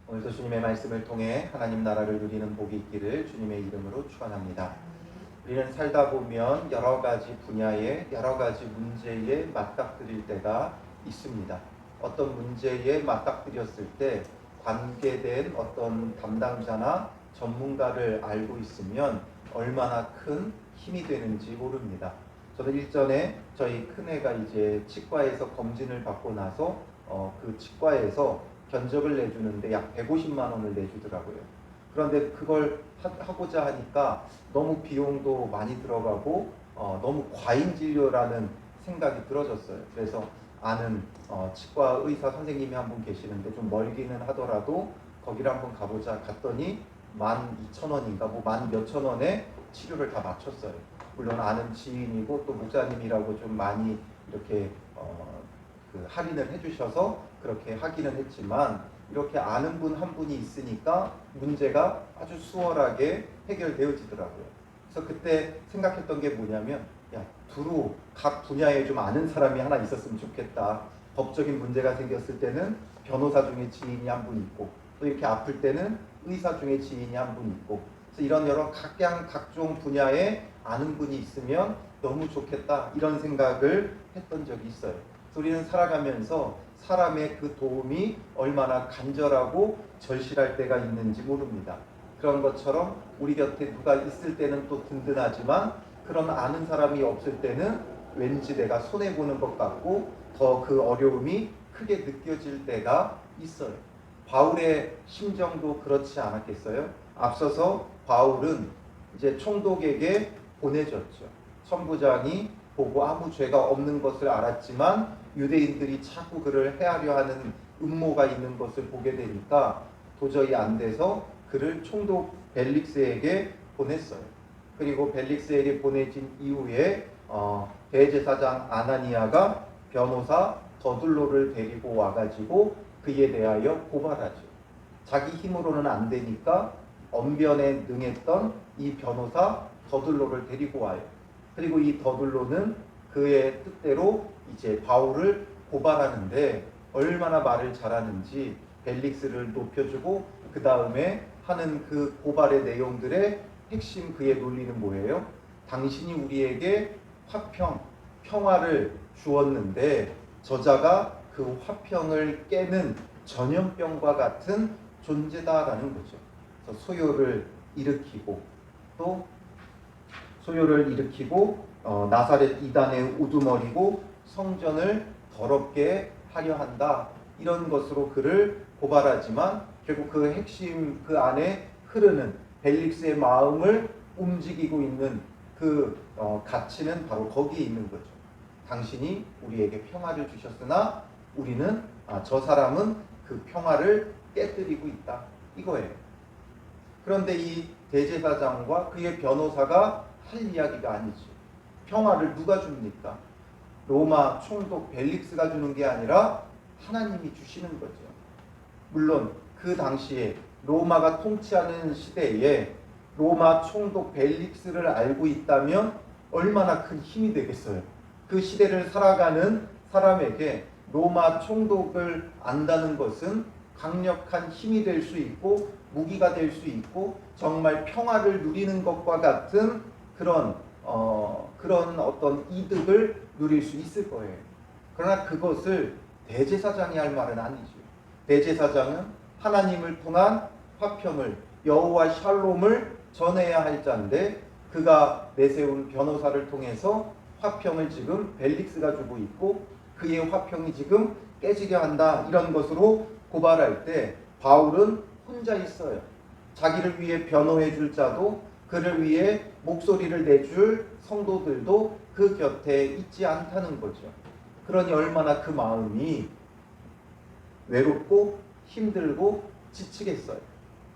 오늘도 주님의 말씀을 통해 하나님 나라를 누리는 복이 있기를 주님의 이름으로 축원합니다. 우리는 살다 보면 여러 가지 분야에 여러 가지 문제에 맞닥뜨릴 때가 있습니다. 어떤 문제에 맞닥뜨렸을 때 관계된 어떤 담당자나 전문가를 알고 있으면 얼마나 큰 힘이 되는지 모릅니다. 저는 일전에 저희 큰애가 이제 치과에서 검진을 받고 나서 그 치과에서 견적을 내주는데 약 150만 원을 내주더라고요. 그런데 그걸 하고자 하니까 너무 비용도 많이 들어가고 너무 과잉 진료라는 생각이 들어졌어요. 그래서 아는 치과 의사 선생님이 한 분 계시는데 좀 멀기는 하더라도 거기를 한번 가보자 갔더니 12,000원인가 뭐 만 몇천 원에 치료를 다 마쳤어요. 물론 아는 지인이고 또 목사님이라고 좀 많이 이렇게 그 할인을 해주셔서 그렇게 하기는 했지만 이렇게 아는 분 한 분이 있으니까 문제가 아주 수월하게 해결되어지더라고요. 그래서 그때 생각했던 게 뭐냐면 야, 두루 각 분야에 좀 아는 사람이 하나 있었으면 좋겠다. 법적인 문제가 생겼을 때는 변호사 중에 지인이 한 분 있고 또 이렇게 아플 때는 의사 중에 지인이 한 분 있고 그래서 이런 여러 각종 분야에 아는 분이 있으면 너무 좋겠다 이런 생각을 했던 적이 있어요. 우리는 살아가면서 사람의 그 도움이 얼마나 간절하고 절실할 때가 있는지 모릅니다. 그런 것처럼 우리 곁에 누가 있을 때는 또 든든하지만 그런 아는 사람이 없을 때는 왠지 내가 손해보는 것 같고 더 그 어려움이 크게 느껴질 때가 있어요. 바울의 심정도 그렇지 않았겠어요? 앞서서 바울은 이제 총독에게 보내졌죠. 천부장이 보고 아무 죄가 없는 것을 알았지만 유대인들이 자꾸 그를 해하려 하는 음모가 있는 것을 보게 되니까 도저히 안 돼서 그를 총독 벨릭스에게 보냈어요. 그리고 벨릭스에게 보내진 이후에 대제사장 아나니아가 변호사 더둘로를 데리고 와가지고 그에 대하여 고발하죠. 자기 힘으로는 안 되니까 언변에 능했던 이 변호사 더둘로를 데리고 와요. 그리고 이 더둘로는 그의 뜻대로 이제 바울을 고발하는데 얼마나 말을 잘하는지 벨릭스를 높여주고 그 다음에 하는 그 고발의 내용들의 핵심 그의 논리는 뭐예요? 당신이 우리에게 평화를 주었는데 저자가 그 화평을 깨는 전염병과 같은 존재다라는 거죠. 그래서 소요를 일으키고 나사렛 이단의 우두머리고 성전을 더럽게 하려 한다 이런 것으로 그를 고발하지만 결국 그 핵심 그 안에 흐르는 벨릭스의 마음을 움직이고 있는 그 가치는 바로 거기에 있는 거죠. 당신이 우리에게 평화를 주셨으나 우리는 저 사람은 그 평화를 깨뜨리고 있다 이거예요. 그런데 이 대제사장과 그의 변호사가 할 이야기가 아니죠. 평화를 누가 줍니까? 로마 총독 벨릭스가 주는 게 아니라 하나님이 주시는 거죠. 물론 그 당시에 로마가 통치하는 시대에 로마 총독 벨릭스를 알고 있다면 얼마나 큰 힘이 되겠어요. 그 시대를 살아가는 사람에게 로마 총독을 안다는 것은 강력한 힘이 될 수 있고 무기가 될 수 있고 정말 평화를 누리는 것과 같은 그런 어떤 이득을 누릴 수 있을 거예요. 그러나 그것을 대제사장이 할 말은 아니죠. 대제사장은 하나님을 통한 화평을 여호와 샬롬을 전해야 할 자인데 그가 내세운 변호사를 통해서 화평을 지금 벨릭스가 주고 있고 그의 화평이 지금 깨지려 한다 이런 것으로 고발할 때 바울은 혼자 있어요. 자기를 위해 변호해 줄 자도 그를 위해 목소리를 내줄 성도들도 그 곁에 있지 않다는 거죠. 그러니 얼마나 그 마음이 외롭고 힘들고 지치겠어요.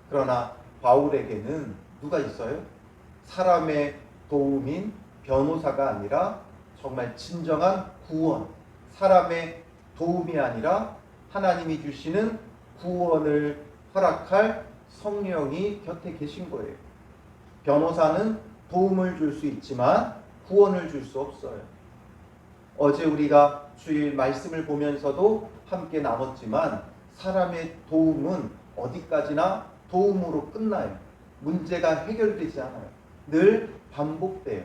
그러나 바울에게는 누가 있어요? 사람의 도움인 변호사가 아니라 정말 진정한 구원, 사람의 도움이 아니라 하나님이 주시는 구원을 허락할 성령이 곁에 계신 거예요. 변호사는 도움을 줄 수 있지만 구원을 줄 수 없어요. 어제 우리가 주일 말씀을 보면서도 함께 나눴지만 사람의 도움은 어디까지나 도움으로 끝나요. 문제가 해결되지 않아요. 늘 반복돼요.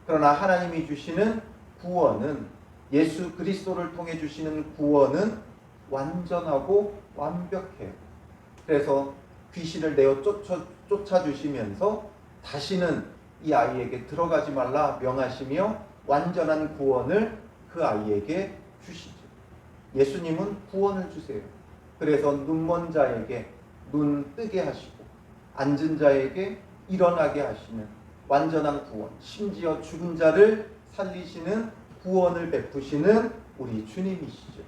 그러나 하나님이 주시는 구원은, 예수 그리스도를 통해 주시는 구원은 완전하고 완벽해요. 그래서 귀신을 내어 쫓아주시면서 다시는 이 아이에게 들어가지 말라 명하시며 완전한 구원을 그 아이에게 주시죠. 예수님은 구원을 주세요. 그래서 눈먼 자에게 눈 뜨게 하시고 앉은 자에게 일어나게 하시는 완전한 구원, 심지어 죽은 자를 살리시는 구원을 베푸시는 우리 주님이시죠.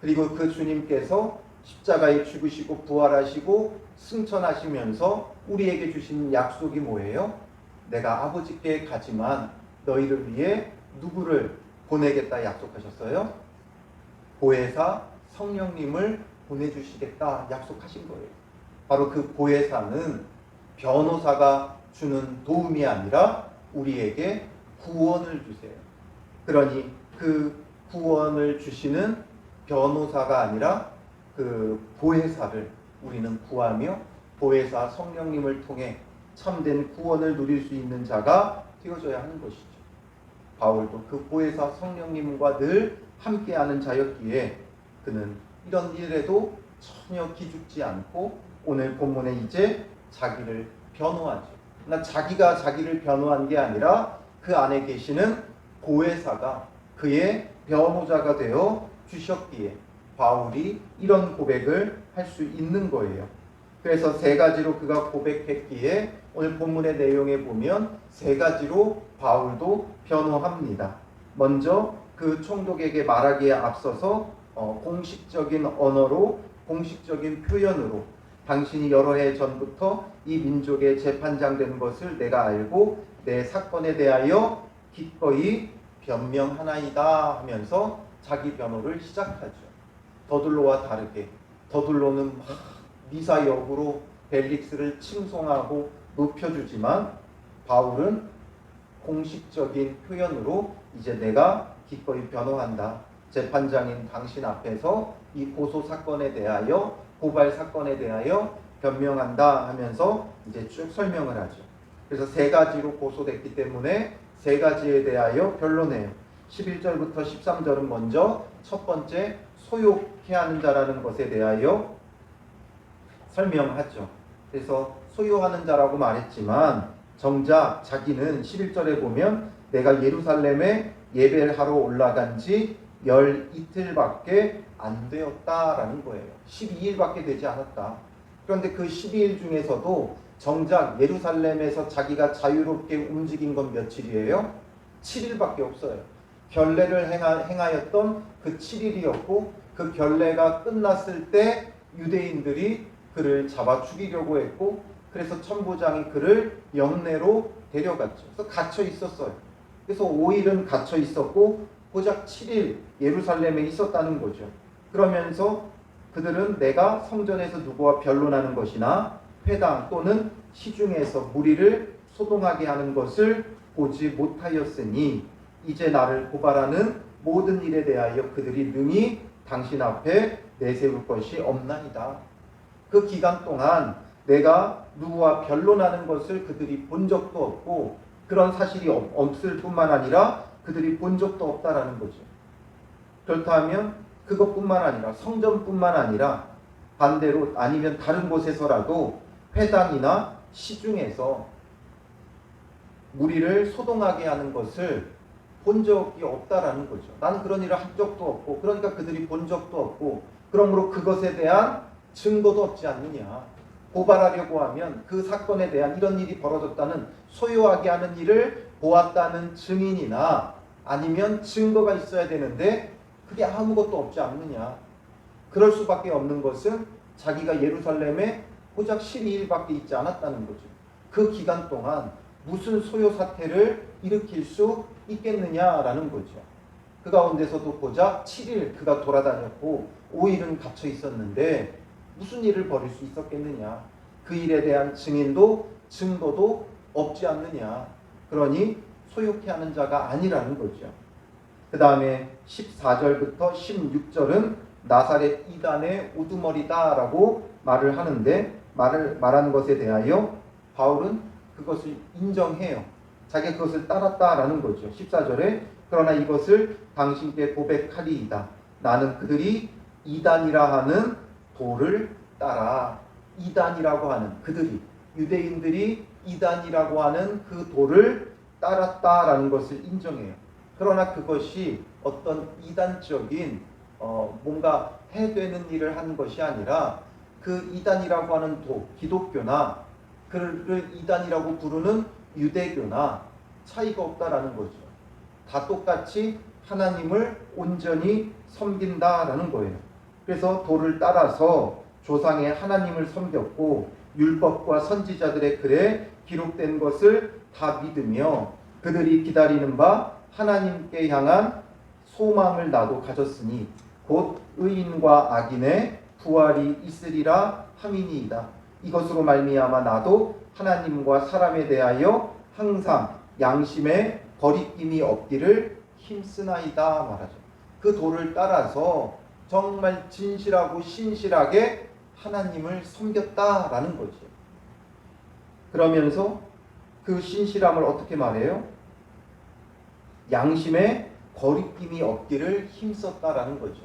그리고 그 주님께서 십자가에 죽으시고 부활하시고 승천하시면서 우리에게 주신 약속이 뭐예요? 내가 아버지께 가지만 너희를 위해 누구를 보내겠다 약속하셨어요? 보혜사 성령님을 보내주시겠다 약속하신 거예요. 바로 그 보혜사는 변호사가 주는 도움이 아니라 우리에게 구원을 주세요. 그러니 그 구원을 주시는 변호사가 아니라 그 보혜사를 우리는 구하며 보혜사 성령님을 통해 참된 구원을 누릴 수 있는 자가 되어져야 하는 것이죠. 바울도 그 보혜사 성령님과 늘 함께하는 자였기에 그는 이런 일에도 전혀 기죽지 않고 오늘 본문에 이제 자기를 변호하죠. 그러나 자기가 자기를 변호한 게 아니라 그 안에 계시는 보혜사가 그의 변호자가 되어 주셨기에 바울이 이런 고백을 할 수 있는 거예요. 그래서 세 가지로 그가 고백했기에 오늘 본문의 내용에 보면 세 가지로 바울도 변호합니다. 먼저 그 총독에게 말하기에 앞서서 공식적인 언어로, 공식적인 표현으로 당신이 여러 해 전부터 이 민족의 재판장 된 것을 내가 알고 내 사건에 대하여 기꺼이 변명하나이다 하면서 자기 변호를 시작하죠. 더둘로와 다르게 더둘로는 막 미사역으로 벨릭스를 칭송하고 높여주지만 바울은 공식적인 표현으로 이제 내가 기꺼이 변호한다. 재판장인 당신 앞에서 이 고소 사건에 대하여, 고발 사건에 대하여 변명한다 하면서 이제 쭉 설명을 하죠. 그래서 세 가지로 고소됐기 때문에 세 가지에 대하여 변론해요. 11절부터 13절은 먼저 첫 번째 소욕해 하는 자라는 것에 대하여 설명하죠. 그래서 소유하는 자라고 말했지만 정작 자기는 11절에 보면 내가 예루살렘에 예배를 하러 올라간 지 12일밖에 안 되었다라는 거예요. 12일밖에 되지 않았다. 그런데 그 12일 중에서도 정작 예루살렘에서 자기가 자유롭게 움직인 건 며칠이에요? 7일밖에 없어요. 결례를 행하였던 그 7일이었고 그 결례가 끝났을 때 유대인들이 그를 잡아 죽이려고 했고 그래서 천부장이 그를 영내로 데려갔죠. 그래서 갇혀 있었어요. 그래서 5일은 갇혀 있었고 고작 7일 예루살렘에 있었다는 거죠. 그러면서 그들은 내가 성전에서 누구와 변론하는 것이나 회당 또는 시중에서 무리를 소동하게 하는 것을 보지 못하였으니 이제 나를 고발하는 모든 일에 대하여 그들이 능히 당신 앞에 내세울 것이 없나이다. 그 기간 동안 내가 누구와 변론하는 것을 그들이 본 적도 없고 그런 사실이 없을 뿐만 아니라 그들이 본 적도 없다라는 거죠. 그렇다면 그것뿐만 아니라 성전뿐만 아니라 반대로 아니면 다른 곳에서라도 회당이나 시중에서 무리를 소동하게 하는 것을 본 적이 없다라는 거죠. 나는 그런 일을 한 적도 없고 그러니까 그들이 본 적도 없고 그러므로 그것에 대한 증거도 없지 않느냐. 고발하려고 하면 그 사건에 대한 이런 일이 벌어졌다는 소요하게 하는 일을 보았다는 증인이나 아니면 증거가 있어야 되는데 그게 아무것도 없지 않느냐. 그럴 수밖에 없는 것은 자기가 예루살렘에 고작 12일밖에 있지 않았다는 거죠. 그 기간 동안 무슨 소요 사태를 일으킬 수 있겠느냐라는 거죠. 그 가운데서도 고작 7일 그가 돌아다녔고 5일은 갇혀 있었는데 무슨 일을 벌일 수 있었겠느냐. 그 일에 대한 증인도 증거도 없지 않느냐. 그러니 소욕해 하는 자가 아니라는 거죠. 그 다음에 14절부터 16절은 나사렛 이단의 우두머리다라고 말을 하는데 말한 것에 대하여 바울은 그것을 인정해요. 자기가 그것을 따랐다라는 거죠. 14절에 그러나 이것을 당신께 고백하리이다. 나는 그들이 이단이라 하는 도를 따라. 이단이라고 하는 그들이 유대인들이 이단이라고 하는 그 도를 따랐다라는 것을 인정해요. 그러나 그것이 어떤 이단적인 뭔가 해되는 일을 한 것이 아니라 그 이단이라고 하는 도, 기독교나 그를 이단이라고 부르는 유대교나 차이가 없다라는 거죠. 다 똑같이 하나님을 온전히 섬긴다라는 거예요. 그래서 도를 따라서 조상의 하나님을 섬겼고 율법과 선지자들의 글에 기록된 것을 다 믿으며 그들이 기다리는 바 하나님께 향한 소망을 나도 가졌으니 곧 의인과 악인의 부활이 있으리라 함이니이다. 이것으로 말미암아 나도 하나님과 사람에 대하여 항상 양심에 거리낌이 없기를 힘쓰나이다 말하죠. 그 도를 따라서 정말 진실하고 신실하게 하나님을 섬겼다라는 거죠. 그러면서 그 신실함을 어떻게 말해요? 양심에 거리낌이 없기를 힘썼다라는 거죠.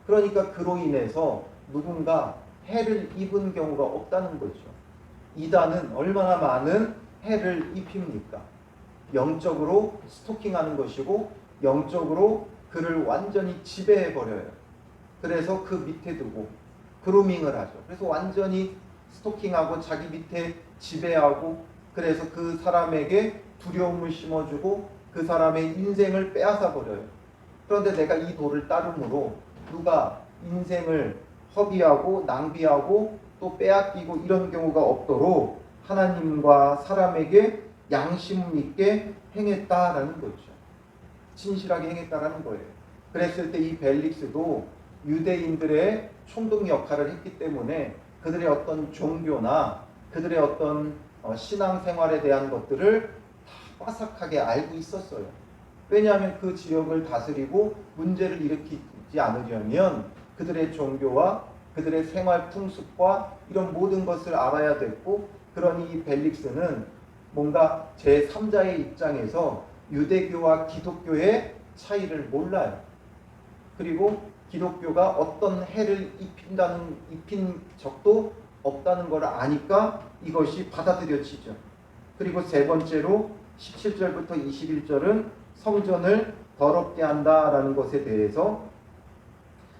그러니까 그로 인해서 누군가 해를 입은 경우가 없다는 거죠. 이단은 얼마나 많은 해를 입힙니까? 영적으로 스토킹하는 것이고 영적으로 그를 완전히 지배해버려요. 그래서 그 밑에 두고 그루밍을 하죠. 그래서 완전히 스토킹하고 자기 밑에 지배하고 그래서 그 사람에게 두려움을 심어주고 그 사람의 인생을 빼앗아 버려요. 그런데 내가 이 도를 따름으로 누가 인생을 허비하고 낭비하고 또 빼앗기고 이런 경우가 없도록 하나님과 사람에게 양심 있게 행했다라는 거죠. 진실하게 행했다라는 거예요. 그랬을 때 이 벨릭스도 유대인들의 총독 역할을 했기 때문에 그들의 어떤 종교나 그들의 어떤 신앙생활에 대한 것들을 다 빠삭하게 알고 있었어요. 왜냐하면 그 지역을 다스리고 문제를 일으키지 않으려면 그들의 종교와 그들의 생활 풍습과 이런 모든 것을 알아야 됐고, 그러니 이 벨릭스는 뭔가 제3자의 입장에서 유대교와 기독교의 차이를 몰라요. 그리고 기독교가 어떤 해를 입힌 적도 없다는 걸 아니까 이것이 받아들여지죠. 그리고 세 번째로 17절부터 21절은 성전을 더럽게 한다라는 것에 대해서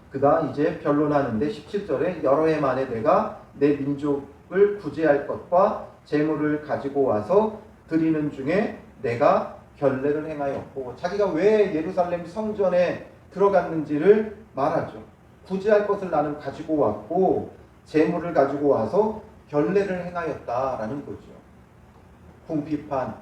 그가 이제 변론하는데 17절에 여러 해 만에 내가 내 민족을 구제할 것과 재물을 가지고 와서 드리는 중에 내가 결례를 행하였고, 자기가 왜 예루살렘 성전에 들어갔는지를 말하죠. 구제할 것을 나는 가지고 왔고 재물을 가지고 와서 결례를 행하였다라는 거죠. 궁핍한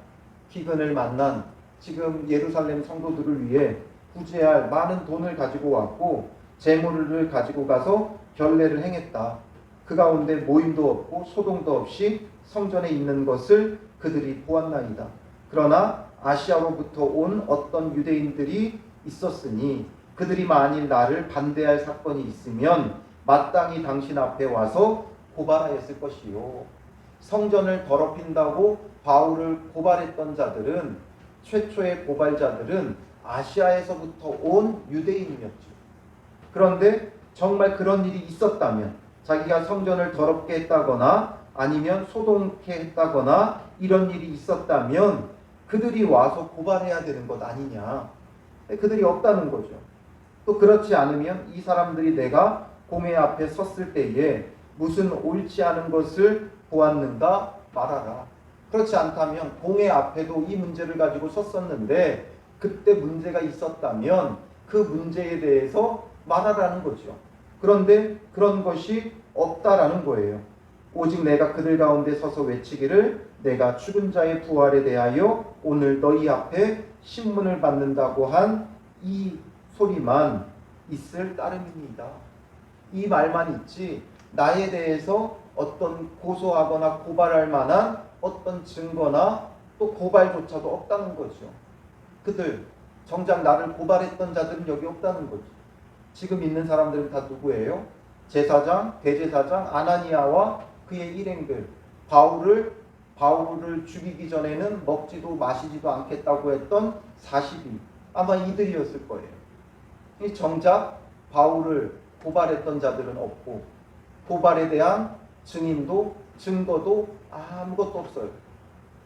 기근을 만난 지금 예루살렘 성도들을 위해 구제할 많은 돈을 가지고 왔고 재물을 가지고 가서 결례를 행했다. 그 가운데 모임도 없고 소동도 없이 성전에 있는 것을 그들이 보았나이다. 그러나 아시아로부터 온 어떤 유대인들이 있었으니 그들이 만일 나를 반대할 사건이 있으면 마땅히 당신 앞에 와서 고발하였을 것이요. 성전을 더럽힌다고 바울을 고발했던 자들은, 최초의 고발자들은 아시아에서부터 온 유대인이었죠. 그런데 정말 그런 일이 있었다면, 자기가 성전을 더럽게 했다거나 아니면 소동케 했다거나 이런 일이 있었다면 그들이 와서 고발해야 되는 것 아니냐. 그들이 없다는 거죠. 또 그렇지 않으면 이 사람들이 내가 공회 앞에 섰을 때에 무슨 옳지 않은 것을 보았는가 말하라. 그렇지 않다면 공회 앞에도 이 문제를 가지고 섰었는데 그때 문제가 있었다면 그 문제에 대해서 말하라는 거죠. 그런데 그런 것이 없다라는 거예요. 오직 내가 그들 가운데 서서 외치기를 내가 죽은 자의 부활에 대하여 오늘 너희 앞에 신문을 받는다고 한 이 소리만 있을 따름입니다. 이 말만 있지 나에 대해서 어떤 고소하거나 고발할 만한 어떤 증거나 또 고발조차도 없다는 거죠. 그들 정작 나를 고발했던 자들은 여기 없다는 거죠. 지금 있는 사람들은 다 누구예요? 제사장, 대제사장 아나니아와 그의 일행들, 바울을 죽이기 전에는 먹지도 마시지도 않겠다고 했던 40인, 아마 이들이었을 거예요. 정작 바울을 고발했던 자들은 없고 고발에 대한 증거도 아무것도 없어요.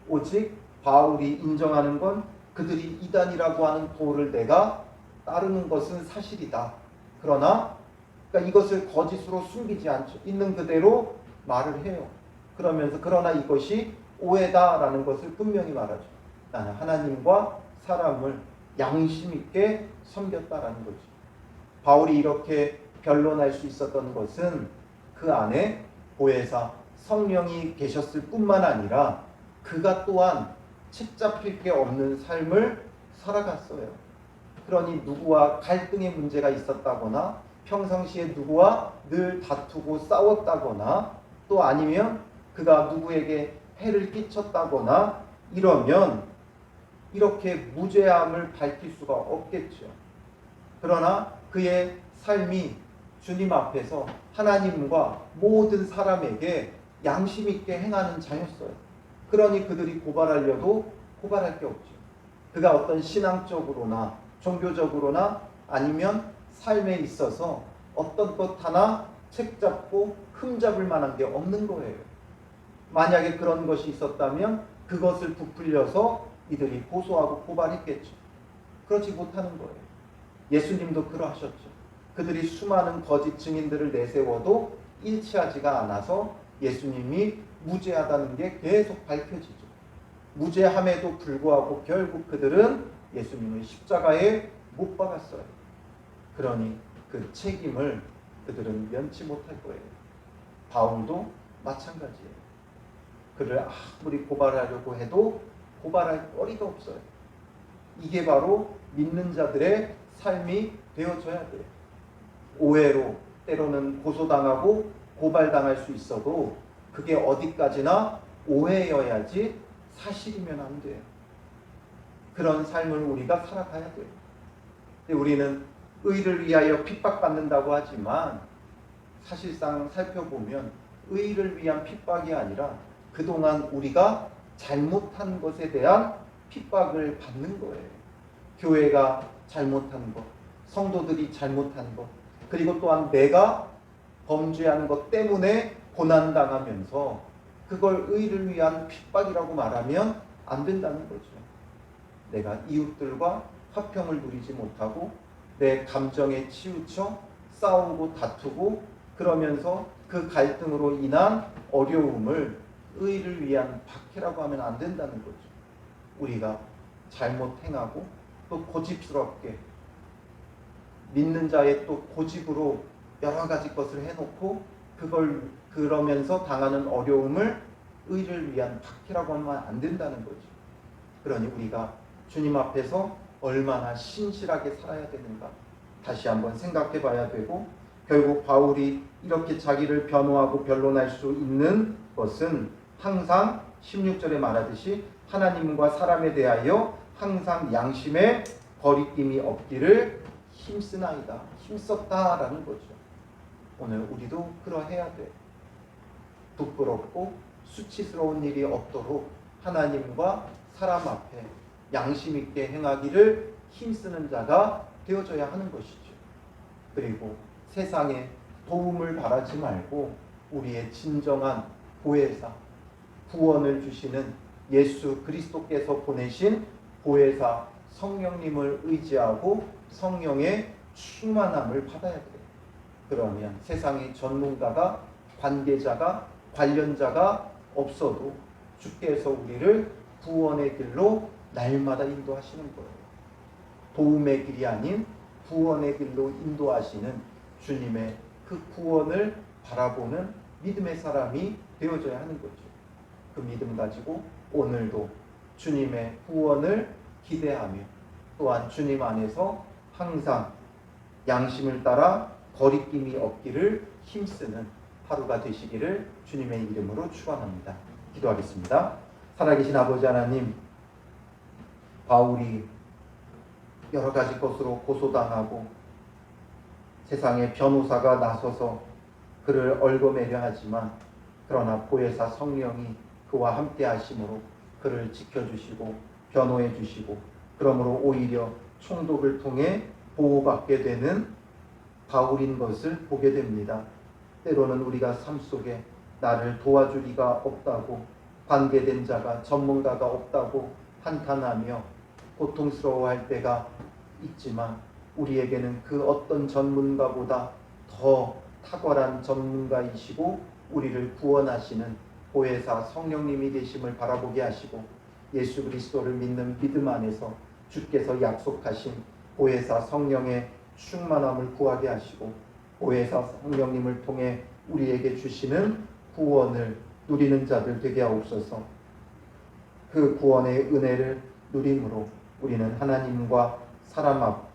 오직 바울이 인정하는 건 그들이 이단이라고 하는 도를 내가 따르는 것은 사실이다. 그러나 그러니까 이것을 거짓으로 숨기지 않죠. 있는 그대로 말을 해요. 그러나 이것이 오해다라는 것을 분명히 말하죠. 나는 하나님과 사람을 양심 있게 섬겼다라는 거죠. 바울이 이렇게 변론할 수 있었던 것은 그 안에 보혜사 성령이 계셨을 뿐만 아니라 그가 또한 책 잡힐 게 없는 삶을 살아갔어요. 그러니 누구와 갈등의 문제가 있었다거나 평상시에 누구와 늘 다투고 싸웠다거나 또 아니면 그가 누구에게 해를 끼쳤다거나 이러면 이렇게 무죄함을 밝힐 수가 없겠죠. 그러나 그의 삶이 주님 앞에서 하나님과 모든 사람에게 양심 있게 행하는 자였어요. 그러니 그들이 고발하려도 고발할 게 없죠. 그가 어떤 신앙적으로나 종교적으로나 아니면 삶에 있어서 어떤 것 하나 책잡고 흠잡을 만한 게 없는 거예요. 만약에 그런 것이 있었다면 그것을 부풀려서 이들이 고소하고 고발했겠죠. 그렇지 못하는 거예요. 예수님도 그러하셨죠. 그들이 수많은 거짓 증인들을 내세워도 일치하지가 않아서 예수님이 무죄하다는 게 계속 밝혀지죠. 무죄함에도 불구하고 결국 그들은 예수님을 십자가에 못 박았어요. 그러니 그 책임을 그들은 면치 못할 거예요. 바울도 마찬가지예요. 그를 아무리 고발하려고 해도 고발할 거리가 없어요. 이게 바로 믿는 자들의 삶이 되어져야 돼요. 오해로 때로는 고소당하고 고발당할 수 있어도 그게 어디까지나 오해여야지 사실이면 안 돼요. 그런 삶을 우리가 살아가야 돼요. 우리는 의를 위하여 핍박받는다고 하지만 사실상 살펴보면 의를 위한 핍박이 아니라 그동안 우리가 잘못한 것에 대한 핍박을 받는 거예요. 교회가 잘못한 것, 성도들이 잘못한 것, 그리고 또한 내가 범죄하는 것 때문에 고난당하면서 그걸 의를 위한 핍박이라고 말하면 안 된다는 거죠. 내가 이웃들과 화평을 누리지 못하고 내 감정에 치우쳐 싸우고 다투고 그러면서 그 갈등으로 인한 어려움을 의를 위한 박해라고 하면 안 된다는 거죠. 우리가 잘못 행하고 또 고집스럽게 믿는 자의 또 고집으로 여러 가지 것을 해놓고 그걸 그러면서 당하는 어려움을 의를 위한 박해라고 하면 안 된다는 거죠. 그러니 우리가 주님 앞에서 얼마나 신실하게 살아야 되는가 다시 한번 생각해 봐야 되고, 결국 바울이 이렇게 자기를 변호하고 변론할 수 있는 것은 항상 16절에 말하듯이 하나님과 사람에 대하여 항상 양심의 거리낌이 없기를 힘쓰나이다. 힘썼다라는 거죠. 오늘 우리도 그러해야 돼. 부끄럽고 수치스러운 일이 없도록 하나님과 사람 앞에 양심 있게 행하기를 힘쓰는 자가 되어져야 하는 것이죠. 그리고 세상에 도움을 바라지 말고 우리의 진정한 보혜사, 구원을 주시는 예수 그리스도께서 보내신 보혜사 성령님을 의지하고 성령의 충만함을 받아야 돼요. 그러면 세상의 전문가가, 관계자가, 관련자가 없어도 주께서 우리를 구원의 길로 날마다 인도하시는 거예요. 도움의 길이 아닌 구원의 길로 인도하시는 주님의 그 구원을 바라보는 믿음의 사람이 되어져야 하는 거죠. 그 믿음 가지고 오늘도 주님의 구원을 기대하며 또한 주님 안에서 항상 양심을 따라 거리낌이 없기를 힘쓰는 하루가 되시기를 주님의 이름으로 축원합니다. 기도하겠습니다. 살아계신 아버지 하나님, 바울이 여러 가지 것으로 고소당하고 세상에 변호사가 나서서 그를 얽어매려 하지만 그러나 보혜사 성령이 그와 함께 하심으로 그를 지켜주시고 변호해 주시고 그러므로 오히려 총독을 통해 보호받게 되는 바울인 것을 보게 됩니다. 때로는 우리가 삶 속에 나를 도와줄 이가 없다고, 관계된 자가, 전문가가 없다고 한탄하며 고통스러워할 때가 있지만 우리에게는 그 어떤 전문가보다 더 탁월한 전문가이시고 우리를 구원하시는 보혜사 성령님이 계심을 바라보게 하시고 예수 그리스도를 믿는 믿음 안에서 주께서 약속하신 보혜사 성령의 충만함을 구하게 하시고 보혜사 성령님을 통해 우리에게 주시는 구원을 누리는 자들 되게 하옵소서. 그 구원의 은혜를 누림으로 우리는 하나님과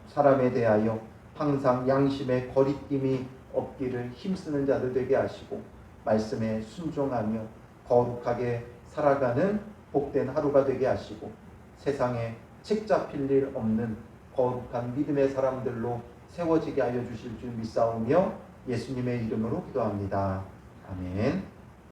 사람에 대하여 항상 양심의 거리낌이 없기를 힘쓰는 자들 되게 하시고 말씀에 순종하며 거룩하게 살아가는 복된 하루가 되게 하시고 세상에 책 잡힐 일 없는 거룩한 믿음의 사람들로 세워지게 하여 주실 줄 믿사오며 예수님의 이름으로 기도합니다. 아멘.